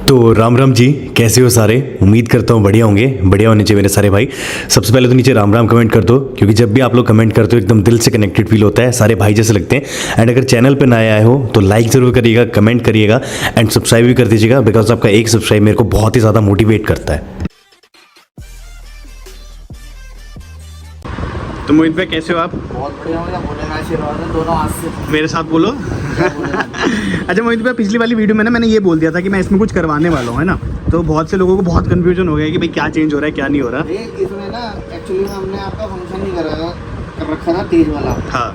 तो राम राम जी, कैसे हो सारे। उम्मीद करता हूँ बढ़िया होंगे, बढ़िया होने चाहिए मेरे सारे भाई। सबसे पहले तो नीचे राम राम कमेंट कर दो, क्योंकि जब भी आप लोग कमेंट करते हो एकदम दिल से कनेक्टेड फील होता है, सारे भाई जैसे लगते हैं। एंड अगर चैनल पे नए आए हो तो लाइक ज़रूर करिएगा, कमेंट करिएगा एंड सब्सक्राइब भी कर दीजिएगा, बिकॉज आपका एक सब्सक्राइब मेरे को बहुत ही ज़्यादा मोटिवेट करता है। तो मोहित भाई कैसे हो आप? बहुत बढ़िया हो गया, बोलेगा आशीर्वाद है दोनों हाथ से। मेरे साथ बोलो। अच्छा मोहित भाई, पिछली वाली वीडियो में ना मैंने ये बोल दिया था कि मैं इसमें कुछ करवाने वाला हूँ, है ना। तो बहुत से लोगों को बहुत कंफ्यूजन हो गया कि भाई क्या चेंज हो रहा है क्या नहीं हो रहा। ये इसमें ना एक्चुअली में हमने आपका फंक्शन नहीं कर रखा था तेज वाला। हाँ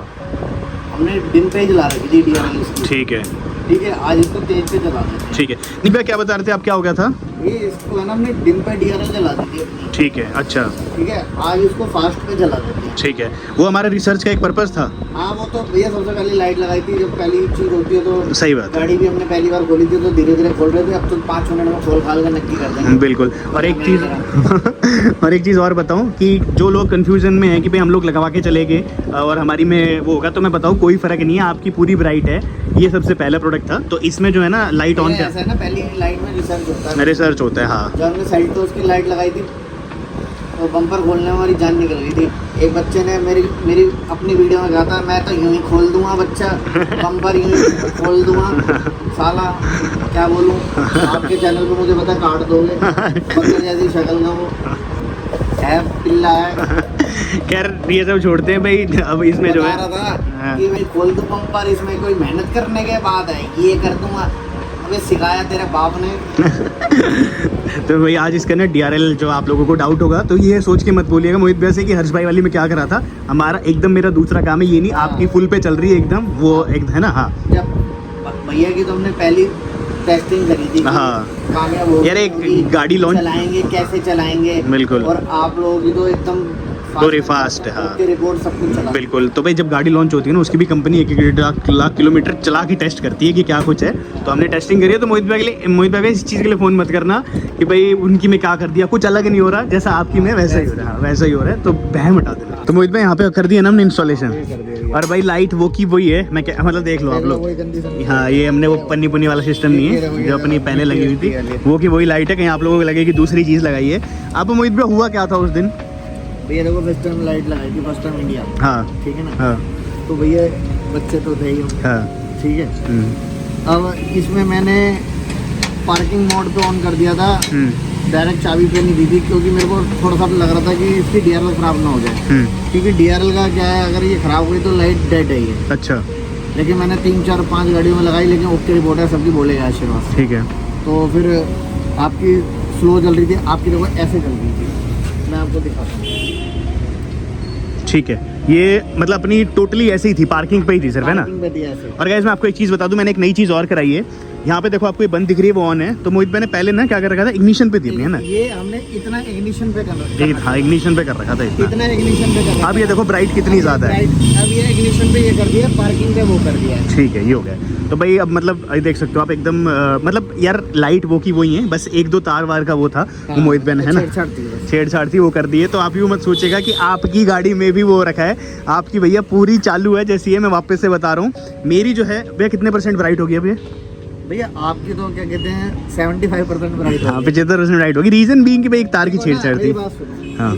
हमने दिन पे ही जला रखी थी DRL इसकी। ठीक है ठीक है, आज इसको तेज पे जला देते हैं। ठीक है। नहीं भैया क्या बता रहे थे आप, क्या हो गया था? ये इसको है ना हमने दिन पे DRL जला दी थी अपनी। ठीक है, अच्छा ठीक है, आज इसको फास्ट पे जला देते हैं। ठीक है। वो हमारे रिसर्च का एक पर्पस था। हाँ वो तो भैया सबसे पहले लाइट लगाई थी, जब पहली चीज होती है तो सही बात है। गाड़ी भी हमने पहली बार खोली थी तो धीरे धीरे खोल रहे थे, अब तो 5 मिनट में खोल खाल कर नक्की कर देंगे। बिल्कुल। और एक चीज़ और एक चीज़ और बताऊं कि जो लोग कंफ्यूजन में है कि भाई हम लोग लगवा के चले गए और हमारी में वो होगा, तो मैं बताऊं कोई फ़र्क नहीं है, आपकी पूरी ब्राइट है। ये सबसे पहला प्रोडक्ट था, तो इसमें जो है ना लाइट ऑन ऐसा है ना, पहली लाइट में रिसर्च होता है। रिसर्च होता है। हाँ जब हमने साइड तो उसकी लाइट लगाई थी तो बम्पर खोलने में हमारी जान निकल गई थी। एक बच्चे ने मेरी अपनी वीडियो में कहा था, मैं तो यूं ही खोल दूंगा बच्चा, बम्पर यूं ही खोल दूंगा। साला क्या बोलूं, आपके चैनल पे मुझे पता काट दोगे, बच्चे जैसी शक्ल का वो है, पिल्ला है। खैर ये सब छोड़ते हैं भाई, अब इसमें जो है बता रहा था कि मैं खोल दूं बम्पर, इसमें कोई मेहनत करने के बाद है, ये कर दूंगा। अबे सिखाया तेरे बाप ने। तो भाई आज इसका ना DRL जो आप लोगों को डाउट होगा तो ये सोच के मत बोलिएगा मोहित भैया से कि हर्ष भाई वाली में क्या करा था। हमारा एकदम मेरा दूसरा काम है, ये नहीं आपकी फुल पे चल रही है एकदम, वो एक है ना। हाँ जब भैया की तो हमने पहली टेस्टिंग करी थी। हाँ कामयाब हो यार, एक गाड़ी लॉन्च चलाएंगे कैसे चलाएंगे, बिल्कुल, और आप लोगों की तो एकदम पूरी फास्ट है। हाँ रिपोर्ट सब कुछ चला। बिल्कुल। तो भाई जब गाड़ी लॉन्च होती है ना, उसकी भी कंपनी 1 लाख किलोमीटर चला के टेस्ट करती है कि क्या कुछ है। तो हमने टेस्टिंग करी है। तो मोहित भाई इस चीज़ के लिए फ़ोन मत करना कि भाई उनकी में क्या कर दिया, कुछ अलग नहीं हो रहा, जैसा आपकी में वैसा ही हो रहा है, वैसा ही हो रहा है। तो बह मटा देना। तो मोहित भाई यहाँ पे कर दिया ना हमने इंस्टॉलेशन, और भाई लाइट वो की वही है। मैं क्या मतलब देख लो आप लोग। हाँ ये हमने वो पन्नी पुन्नी वाला सिस्टम नहीं है जो अपनी पहले लगी हुई थी, वो की वही लाइट है। कहीं आप लोगों को लगे कि दूसरी चीज़ लगाई है। अब मोहित भाई हुआ क्या था उस दिन? भैया देखो फर्स्ट टाइम लाइट लगाई थी, फर्स्ट टाइम इंडिया। हाँ ठीक है ना। हाँ तो भैया बच्चे तो थे ही। हाँ ठीक है। अब इसमें मैंने पार्किंग मोड पे ऑन कर दिया था, डायरेक्ट चाबी पे नहीं दी थी, क्योंकि मेरे को थोड़ा सा लग रहा था कि इसकी DRL खराब ना हो जाए। क्योंकि DRL का क्या है, अगर ये खराब हुई तो लाइट डेड है ये। अच्छा। लेकिन मैंने 3 4 5 गाड़ियों में लगाई, लेकिन ओके रिपोर्ट है, सबकी बोलेगा आशीर्वाद। ठीक है। तो फिर आपकी स्लो चल रही थी, आपकी देखो ऐसे चल रही थी, मैं आपको दिखाता हूँ। ठीक है, ये मतलब अपनी टोटली ऐसे ही थी, पार्किंग पे ही थी सिर्फ, है ना। पार्किंग पे थी ऐसे। और गाइस मैं आपको एक चीज़ बता दूं, मैंने एक नई चीज़ और कराई है। यहाँ पे देखो आपको ये बंद दिख रही है, वो ऑन है। तो मोहित भाई ने पहले ना क्या कर रखा था, इग्निशन पे थी अपनी, है ना। ये हमने इतना इग्निशन पे कर रखा ये हाँ इग्निशन पे कर रखा था इतना। इतना इग्निशन पे कर रखा। अब ये देखो ब्राइट कितनी ज़्यादा है। अब ये इग्निशन पे ये कर दिया, पार्किंग पे वो कर दिया है। ठीक है, ये हो गया। तो भाई अब मतलब ये देख सकते हो आप एकदम मतलब यार लाइट वो की वही है, बस 1-2 तार वार का वो था, वो मोहित भाई ने है ना छेड़छाड़ थी वो कर दी है। तो आप यूँ मत सोचेगा कि आपकी गाड़ी में भी वो रखा है, आपकी भैया पूरी चालू है जैसी है। मैं वापस से बता रहा हूँ, मेरी जो है भैया कितने % ब्राइट हो गई है भैया आपकी तो क्या कहते हैं 75% ब्राइट। हाँ 75% ब्राइट होगी। रीजन बीइंग कि भाई एक तार की छेड़छाड़ थी। हाँ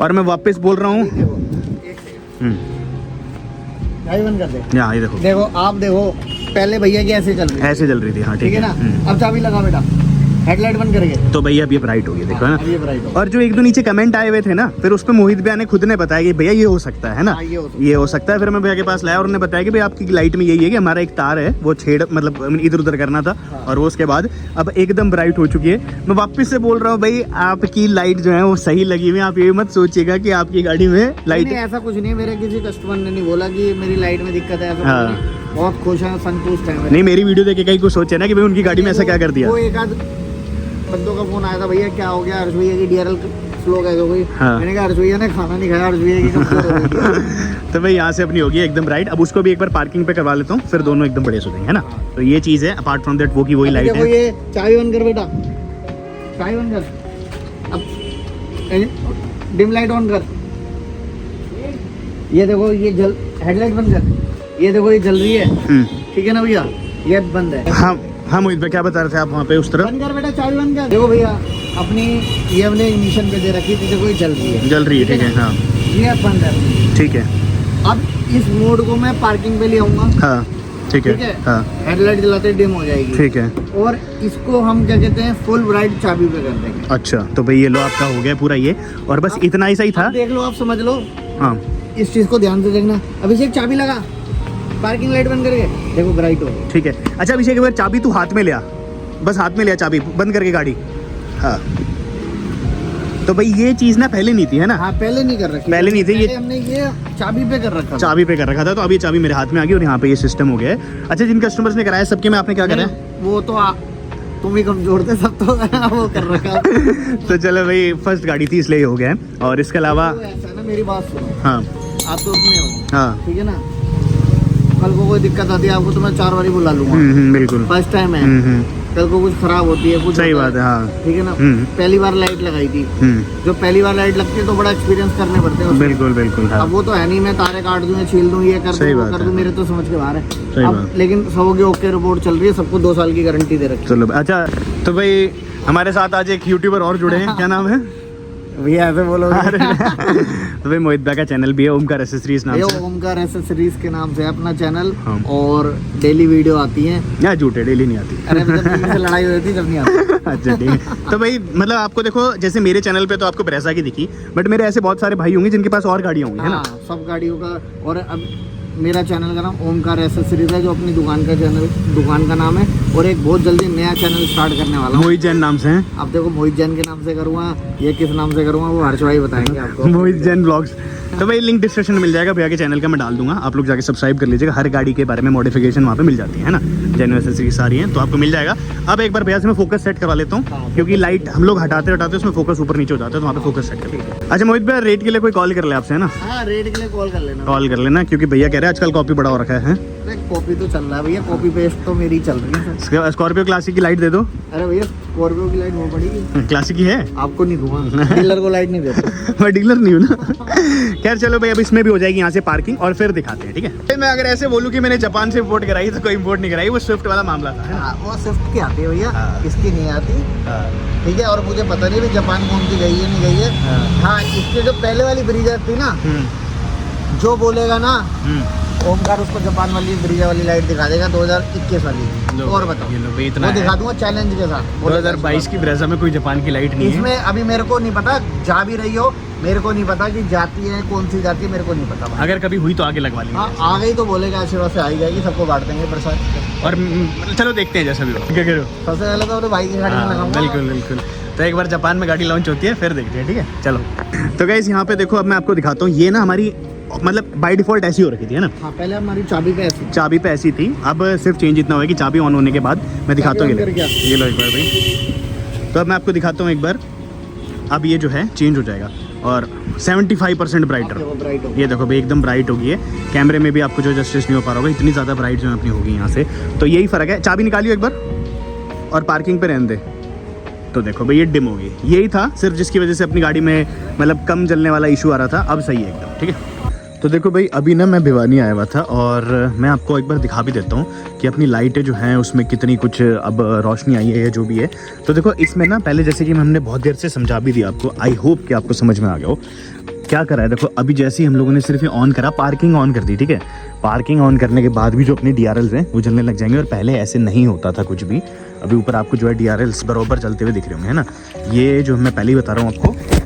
और मैं वापस बोल रहा हूँ, बंद कर दे। यहाँ ये देखो, देखो आप देखो, पहले भैया की ऐसे चल रही थी, ऐसे चल रही थी। हाँ ठीक है ना। अब चाबी लगा बेटा, हेडलाइट बंद करेंगे तो भैया अब ये ब्राइट हो गई, देखो है ना। ये ब्राइट हो। और जो 1-2 नीचे कमेंट आए हुए थे ना, फिर उस पर मोहित भैया ने खुद ने बताया कि भैया ये हो सकता है ना, ये हो सकता है। फिर मैं भैया के पास लाया और उन्होंने बताया कि भाई आपकी लाइट में यही है कि हमारा एक तार है वो छेड़ मतलब इधर उधर करना था। और वो उसके बाद अब एकदम ब्राइट हो चुकी है। मैं वापस से बोल रहा हूँ भाई, आपकी लाइट जो है वो सही लगी हुई है। आप ये मत सोचिएगा कि आपकी गाड़ी में लाइट, ऐसा कुछ नहीं है। मेरे किसी कस्टमर ने नहीं बोला कि मेरी लाइट में दिक्कत है, ऐसा कुछ नहीं। बहुत खुश है, संतुष्ट है। नहीं मेरी वीडियो देख के कहीं कुछ सोचे ना कि भाई उनकी गाड़ी में ऐसा क्या कर दिया। वो एक आध बंदों का फोन आया था, भैया क्या हो गया, हर्ष भैया की DRL स्लो है कोई। हाँ। मैंने कहा हर्ष भैया ने खाना नहीं खाया, हर्ष भैया की कमजोर हो गई। तो भाई यहाँ से अपनी होगी एकदम राइट। अब उसको भी एक बार पार्किंग पे करवा लेता हूँ, फिर दोनों एकदम बढ़िया हो जाएंगे, है ना। तो ये चीज़ है। अपार्ट फ्रॉम दैट वो की वही लाइट है। ये चाबी बंद कर बेटा, चाबी बंद कर। अब डिम लाइट ऑन कर। ये देखो ये जल, हेडलाइट बंद कर। ये देखो ये जल रही है, ठीक है ना भैया, ये बंद है। हाँ हाँ मोहित भाई क्या बता रहे थे आप वहाँ पे उस तरफ? बंद कर बेटा, चाबी बंद कर। देखो भैया अपनी ये हमने इग्निशन पे दे रखी थी, देखो ये जल रही है। जल रही है, ठीक है। हाँ ये बंद है, ठीक है। अब इस मोड को मैं पार्किंग पे ले आऊंगा। हाँ ठीक है। हाँ हेडलाइट जलाते डिम हो जाएगी। ठीक है। और इसको हम क्या कहते हैं, फुल ब्राइट चाबी पे कर देंगे। अच्छा तो भाई ये लो आपका हो गया पूरा ये, और बस इतना ही सही था। अब देख लो, आप समझ लो, हाँ इस चीज को ध्यान से देखना। अभिषेक चाबी लगा, पार्किंग लाइट बंद करके देखो ब्राइट हो गई। ठीक है। अच्छा अभिषेक एक बार चाबी तू हाथ में लिया, बस हाथ में लिया चाबी बंद करके गाड़ी। हाँ तो भाई ये चीज ना पहले नहीं थी, है ना? हाँ पहले नहीं कर रखी, पहले नहीं थी ये, हमने ये चाबी पे कर रखा था। चाबी पे कर रखा था, तो अभी चाबी मेरे हाथ में आ गई और यहाँ पे ये सिस्टम हो गया है। अच्छा जिन कस्टमर्स ने कराया सबके में आपने क्या करा है? वो तो तुम ही कमजोर थे, सब तो वो कर रखा। तो चलो भाई फर्स्ट गाड़ी थी इसलिए हो गया है। और इसके अलावा तो ऐसा है ना, मेरी बात सुनो। हाँ आप तो अपने हो, हाँ ठीक है ना। कल को कोई दिक्कत आती है आपको तो मैं 4 बारी बुला लूंगा। बिल्कुल फर्स्ट टाइम है। कल को कुछ खराब होती है, कुछ सही बात है। हाँ ठीक है ना। पहली बार लाइट लगाई थी, जो पहली बार लाइट लगती है तो बड़ा एक्सपीरियंस करने पड़ते हैं उसमें। बिल्कुल बिल्कुल। हाँ अब वो तो है नहीं, मैं तारे काट दूं, छील दूं, ये कर दूं, वो कर दूं, मेरे तो समझ के बाहर है। अब लेकिन सबकी ओके रिपोर्ट चल रही है, सबको 2 साल की गारंटी दे रखी है। चलो अच्छा तो भाई हमारे साथ आज एक यूट्यूबर और जुड़े हैं, क्या नाम है भैया? ऐसे बोलो। तो भाई मोहित भाई का चैनल भी है ओमकार एसेसरीज नाम से। ओमकार एसेसरीज के नाम से अपना चैनल। हाँ। और डेली वीडियो आती है। या झूठे डेली नहीं आती। अरे जब से लड़ाई हुई थी जब नहीं आती। अच्छा ठीक है। तो भाई मतलब आपको देखो जैसे मेरे चैनल पे तो आपको ब्रेजा की दिखी, बट मेरे ऐसे बहुत सारे भाई होंगे जिनके पास और गाड़ियाँ होंगी, है ना? हाँ, सब गाड़ियों का। और अब मेरा चैनल का नाम ओमकार एसेसरीज है, जो अपनी दुकान का नाम है। और एक बहुत जल्दी नया चैनल स्टार्ट करने वाला हूँ, मोहित जैन नाम से है। अब देखो मोहित जैन के नाम से करूँगा, ये किस नाम से करूँगा वो हर्ष भाई बताएंगे आपको। मोहित जैन ब्लॉग्स। तो भाई लिंक डिस्क्रिप्शन में मिल जाएगा, भैया के चैनल का मैं डाल दूंगा, आप लोग जाके सब्सक्राइब कर लीजिएगा। हर गाड़ी के बारे में मॉडिफिकेशन वहाँ पे मिल जाती है ना, जेन्युइन एसेसरीज सारी हैं, तो आपको मिल जाएगा। अब एक बार भैया से मैं फोकस सेट करवा लेता हूँ, क्योंकि लाइट हम लोग हटाते उसमें फोकस ऊपर नीचे हो जाता है, तो वहाँ पे फोकस सेट कर। अच्छा मोहित भैया रेट के लिए कोई कॉल कर ले आपसे, है ना? हाँ रेट के लिए कॉल कर लेना, क्योंकि भैया कह रहे हैं आजकल कॉपी बड़ा हो रखा है। कॉपी तो चल रहा है भैया, कॉपी पेस्ट तो मेरी चल रही है। स्कॉर्पियो क्लासिक की लाइट दे दो। अरे भैया स्कॉर्पियो की लाइट वो पड़ेगी, क्लासिक की है, आपको नहीं दूंगा, डीलर को लाइट नहीं देता। मैं डीलर नहीं हूँ ना। खैर चलो भाई अब इसमें भी हो जाएगी यहाँ से पार्किंग और फिर दिखाते हैं, ठीक है? मैं अगर ऐसे बोलूँ कि मैंने जापान से इम्पोर्ट कराई तो कोई इम्पोर्ट नहीं कराई, वो स्विफ्ट वाला मामला था, है ना? वो स्विफ्ट की आती है भैया, हाँ। इसकी नहीं आती। ठीक है, और मुझे पता नहीं भी जापान कौन सी गई है नहीं गई है। हाँ इसकी जो पहले वाली ब्रीजर थी ना, जो बोलेगा ना ओमकार उसको जापान वाली ब्रीजा वाली लाइट दिखा देगा 2021 वाली। और बताओ इतना वो दिखा दूंगा चैलेंज के साथ। 2022 की ब्रेजा में कोई जापान की लाइट नहीं है इसमें। अभी मेरे को नहीं पता, जा भी रही हो मेरे को नहीं पता कि जाती है कौन सी जाती है, मेरे को नहीं पता। अगर कभी हुई तो आगे लगवा लेंगे। हाँ आ गई तो बोलेगा आशीर्वाद से आई जाएगी, सबको बांट देंगे प्रसाद। और चलो देखते हैं जैसा भी हो, क्या कह रहे हो? सबसे पहले तो अपने भाई की गाड़ी में लगाऊंगा। बिल्कुल बिल्कुल। तो एक बार जापान में गाड़ी लॉन्च होती है फिर देखते हैं, ठीक है? चलो तो गाइस यहाँ पे देखो, अब मैं आपको दिखाता हूँ। ये ना हमारी मतलब बाय डिफॉल्ट ऐसी हो रखी थी, है ना? हाँ पहले हमारी चाबी पे ऐसी थी। अब सिर्फ चेंज इतना हुआ कि चाबी ऑन होने के बाद मैं दिखाता हूँ। ये लो एक बार भाई, तो अब मैं आपको दिखाता हूँ एक बार। अब ये जो है चेंज हो जाएगा और 75% ब्राइटर। ये देखो भाई एकदम ब्राइट होगी है। कैमरे में भी आपको जो जस्टिस नहीं हो पा रहा होगा, इतनी ज़्यादा ब्राइट जो अपनी होगी यहाँ से। तो यही फ़र्क है। चाबी निकालियो एक बार और पार्किंग पे रहने दे, तो देखो भाई ये डिम होगी। यही था सिर्फ जिसकी वजह से अपनी गाड़ी में मतलब कम जलने वाला इशू आ रहा था। अब सही है एकदम, ठीक है? तो देखो भाई अभी ना मैं भिवानी आया हुआ था और मैं आपको एक बार दिखा भी देता हूँ कि अपनी लाइटें जो हैं उसमें कितनी कुछ अब रोशनी आई है या जो भी है। तो देखो इसमें ना पहले जैसे कि हमने बहुत देर से समझा भी दिया आपको, आई होप कि आपको समझ में आ गया हो क्या करा है। देखो अभी जैसे ही हम लोगों ने सिर्फ ये ऑन करा, पार्किंग ऑन कर दी, ठीक है? पार्किंग ऑन करने के बाद भी जो अपने DRLs हैं वो जलने लग जाएंगे। और पहले ऐसे नहीं होता था कुछ भी। अभी ऊपर आपको जो है DRLs बराबर चलते हुए दिख रहे होंगे, है ना? ये जो मैं पहले ही बता रहा हूँ आपको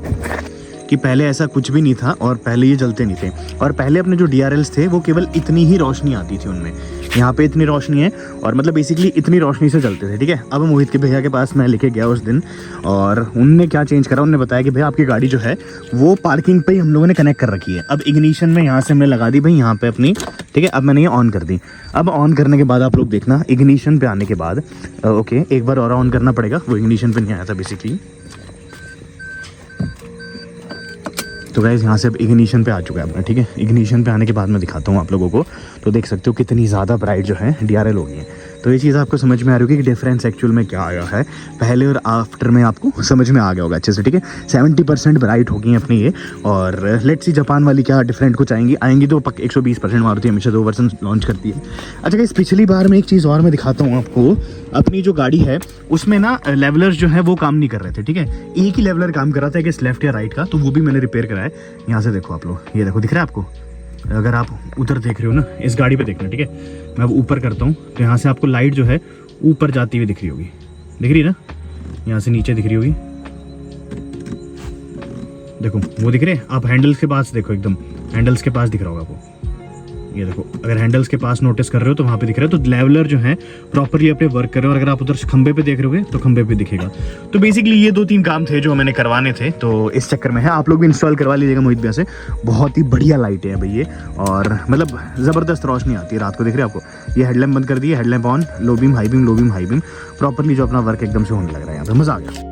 कि पहले ऐसा कुछ भी नहीं था और पहले ये जलते नहीं थे। और पहले अपने जो DRLs थे वो केवल इतनी ही रोशनी आती थी उनमें। यहाँ पे इतनी रोशनी है और मतलब बेसिकली इतनी रोशनी से जलते थे, ठीक है? अब मोहित के भैया के पास मैं लेके गया उस दिन और उनने क्या चेंज करा, उन्होंने बताया कि भैया आपकी गाड़ी जो है वो पार्किंग पे ही हम लोगों ने कनेक्ट कर रखी है। अब इग्निशन में यहाँ से हमने लगा दी भाई यहाँ पे अपनी, ठीक है? अब मैंने ये ऑन कर दी। अब ऑन करने के बाद आप लोग देखना, इग्निशन पे आने के बाद ओके एक बार और ऑन करना पड़ेगा, वो इग्निशन पे नहीं आया था बेसिकली। तो गाइस यहाँ से अब इग्निशन पे आ चुका है अपना, ठीक है? इग्निशन पे आने के बाद मैं दिखाता हूँ आप लोगों को। तो देख सकते हो कितनी ज़्यादा ब्राइट जो है DRL हो गई है। तो ये चीज़ आपको समझ में आ रही होगी कि डिफरेंस एक्चुअल में क्या आया है, पहले और आफ्टर में आपको समझ में आ गया होगा अच्छे से, ठीक है। 70% ब्राइट होगी अपनी ये, और लेट्स सी जापान वाली क्या डिफरेंट कुछ आएंगी तो 120% मारुति हमेशा 2 वर्जन लॉन्च करती है। अच्छा गाइस, पिछली बार में एक चीज़ और मैं दिखाता हूँ आपको, अपनी जो गाड़ी है उसमें ना लेवलर्स जो है वो काम नहीं कर रहे थे, ठीक है। एक ही लेवलर काम कर रहा था, कि लेफ्ट या राइट का, तो वो भी मैंने रिपेयर कराया। यहाँ से देखो आप लोग, ये देखो दिख रहा है आपको, अगर आप उधर देख रहे हो ना, इस गाड़ी पे देखना, ठीक है। मैं अब ऊपर करता हूँ तो यहाँ से आपको लाइट जो है ऊपर जाती हुई दिख रही होगी, दिख रही है ना, यहाँ से नीचे दिख रही होगी, देखो वो दिख रहे हैं। आप हैंडल्स के पास देखो, एकदम हैंडल्स के पास दिख रहा होगा आपको, ये देखो, अगर हैंडल्स के पास नोटिस कर रहे हो तो वहाँ पे दिख रहा है। तो लेवलर जो है प्रॉपरली अपने वर्क कर रहे हो, और अगर आप उधर खंबे पे देख रहे हो तो खंबे पे दिखेगा। तो बेसिकली ये 2-3 काम थे जो मैंने करवाने थे, तो इस चक्कर में है। आप लोग भी इंस्टॉल करवा लीजिएगा मोहित भैया से, बहुत ही बढ़िया लाइटें हैं भाई ये, और मतलब ज़बरदस्त रोशनी आती है रात को, दिख रहे हैं आपको। ये हेडलैम्प बंद कर दिए, headlamp on, low beam high beam, low beam high beam, properly जो अपना वर्क एकदम से होने लग रहा है, यहाँ पे मज़ा आ गया।